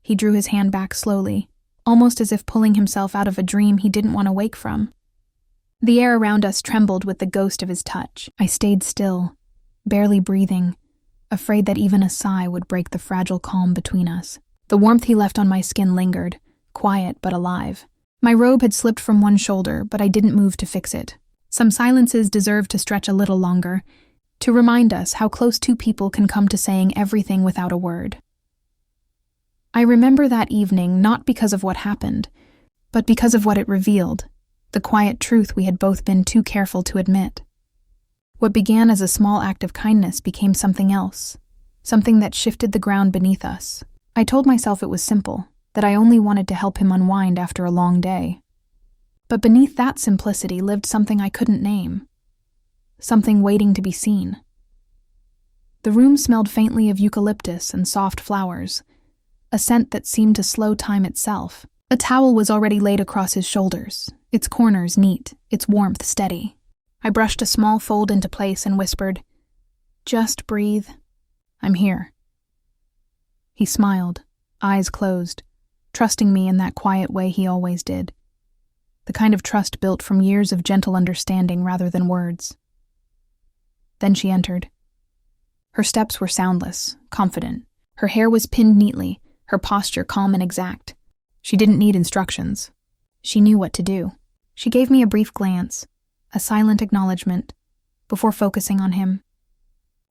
He drew his hand back slowly, almost as if pulling himself out of a dream he didn't want to wake from. The air around us trembled with the ghost of his touch. I stayed still, barely breathing, afraid that even a sigh would break the fragile calm between us. The warmth he left on my skin lingered, quiet but alive. My robe had slipped from one shoulder, but I didn't move to fix it. Some silences deserved to stretch a little longer, to remind us how close two people can come to saying everything without a word. I remember that evening not because of what happened, but because of what it revealed, the quiet truth we had both been too careful to admit. What began as a small act of kindness became something else, something that shifted the ground beneath us. I told myself it was simple, that I only wanted to help him unwind after a long day. But beneath that simplicity lived something I couldn't name, something waiting to be seen. The room smelled faintly of eucalyptus and soft flowers, a scent that seemed to slow time itself. A towel was already laid across his shoulders, its corners neat, its warmth steady. I brushed a small fold into place and whispered, "Just breathe. I'm here." He smiled, eyes closed, trusting me in that quiet way he always did. The kind of trust built from years of gentle understanding rather than words. Then she entered. Her steps were soundless, confident. Her hair was pinned neatly, her posture calm and exact. She didn't need instructions. She knew what to do. She gave me a brief glance, a silent acknowledgement, before focusing on him.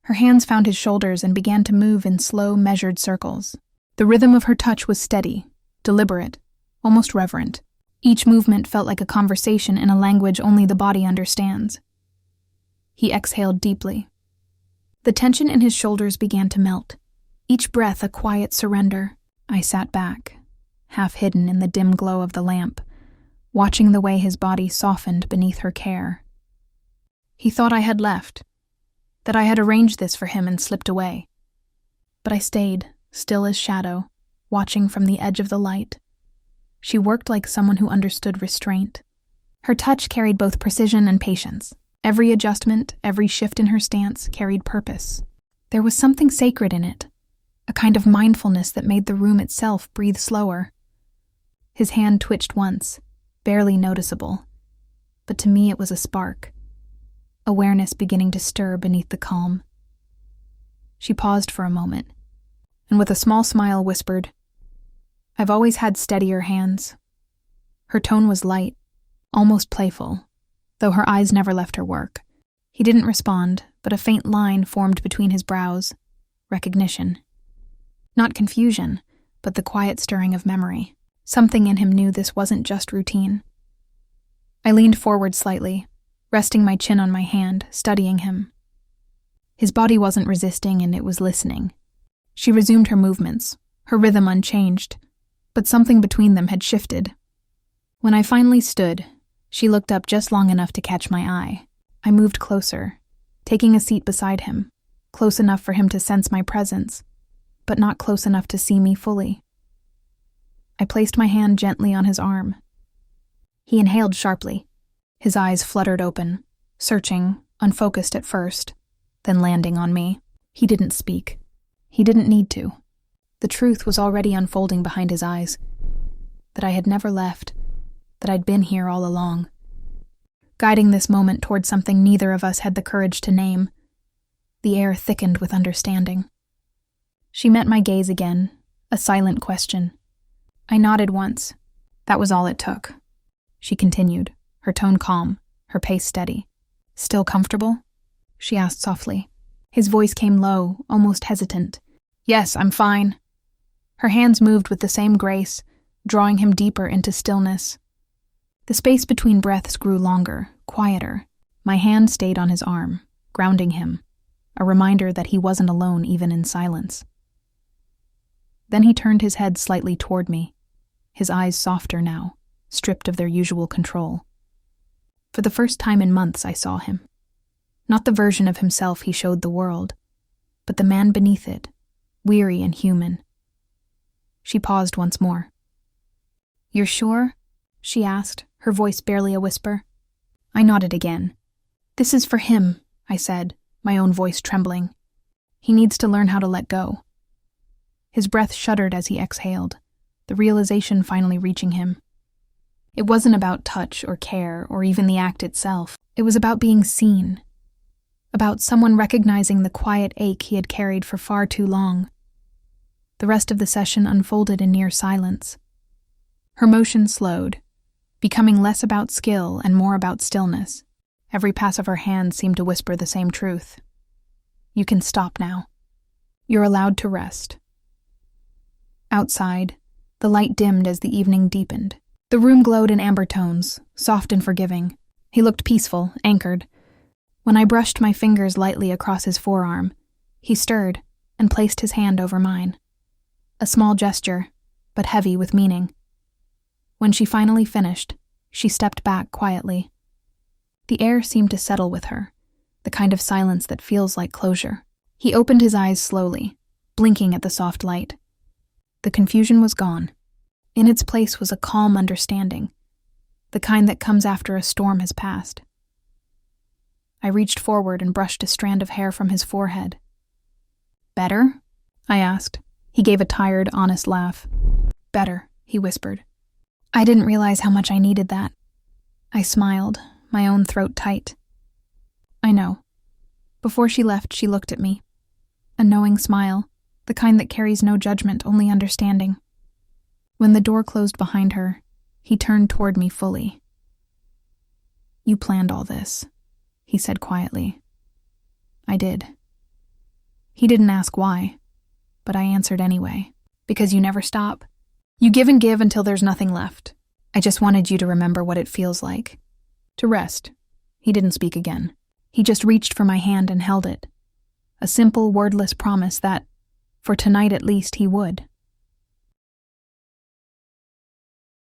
Her hands found his shoulders and began to move in slow, measured circles. The rhythm of her touch was steady, deliberate, almost reverent. Each movement felt like a conversation in a language only the body understands. He exhaled deeply. The tension in his shoulders began to melt, each breath a quiet surrender. I sat back, half hidden in the dim glow of the lamp, watching the way his body softened beneath her care. He thought I had left, that I had arranged this for him and slipped away. But I stayed, still as shadow, watching from the edge of the light. She worked like someone who understood restraint. Her touch carried both precision and patience. Every adjustment, every shift in her stance carried purpose. There was something sacred in it, a kind of mindfulness that made the room itself breathe slower. His hand twitched once, barely noticeable, but to me it was a spark, awareness beginning to stir beneath the calm. She paused for a moment, and with a small smile whispered, "I've always had steadier hands." Her tone was light, almost playful, though her eyes never left her work. He didn't respond, but a faint line formed between his brows. Recognition. Not confusion, but the quiet stirring of memory. Something in him knew this wasn't just routine. I leaned forward slightly, resting my chin on my hand, studying him. His body wasn't resisting and it was listening. She resumed her movements, her rhythm unchanged, but something between them had shifted. When I finally stood, she looked up just long enough to catch my eye. I moved closer, taking a seat beside him, close enough for him to sense my presence, but not close enough to see me fully. I placed my hand gently on his arm. He inhaled sharply. His eyes fluttered open, searching, unfocused at first, then landing on me. He didn't speak. He didn't need to. The truth was already unfolding behind his eyes. That I had never left, that I'd been here all along, guiding this moment toward something neither of us had the courage to name. The air thickened with understanding. She met my gaze again, a silent question. I nodded once. That was all it took. She continued, her tone calm, her pace steady. "Still comfortable?" she asked softly. His voice came low, almost hesitant. "Yes, I'm fine." Her hands moved with the same grace, drawing him deeper into stillness. The space between breaths grew longer, quieter. My hand stayed on his arm, grounding him, a reminder that he wasn't alone even in silence. Then he turned his head slightly toward me, his eyes softer now, stripped of their usual control. For the first time in months I saw him. Not the version of himself he showed the world, but the man beneath it, weary and human. She paused once more. "You're sure?" she asked, her voice barely a whisper. I nodded again. "This is for him," I said, my own voice trembling. "He needs to learn how to let go." His breath shuddered as he exhaled, the realization finally reaching him. It wasn't about touch or care or even the act itself. It was about being seen. About someone recognizing the quiet ache he had carried for far too long. The rest of the session unfolded in near silence. Her motion slowed, becoming less about skill and more about stillness. Every pass of her hand seemed to whisper the same truth. You can stop now. You're allowed to rest. Outside, the light dimmed as the evening deepened. The room glowed in amber tones, soft and forgiving. He looked peaceful, anchored. When I brushed my fingers lightly across his forearm, he stirred and placed his hand over mine. A small gesture, but heavy with meaning. When she finally finished, she stepped back quietly. The air seemed to settle with her, the kind of silence that feels like closure. He opened his eyes slowly, blinking at the soft light. The confusion was gone. In its place was a calm understanding, the kind that comes after a storm has passed. I reached forward and brushed a strand of hair from his forehead. Better? I asked. He gave a tired, honest laugh. Better, he whispered. I didn't realize how much I needed that. I smiled, my own throat tight. I know. Before she left, she looked at me. A knowing smile, the kind that carries no judgment, only understanding. When the door closed behind her, he turned toward me fully. You planned all this, he said quietly. I did. He didn't ask why, but I answered anyway. Because you never stop. You give and give until there's nothing left. I just wanted you to remember what it feels like. To rest. He didn't speak again. He just reached for my hand and held it. A simple, wordless promise that, for tonight at least, he would.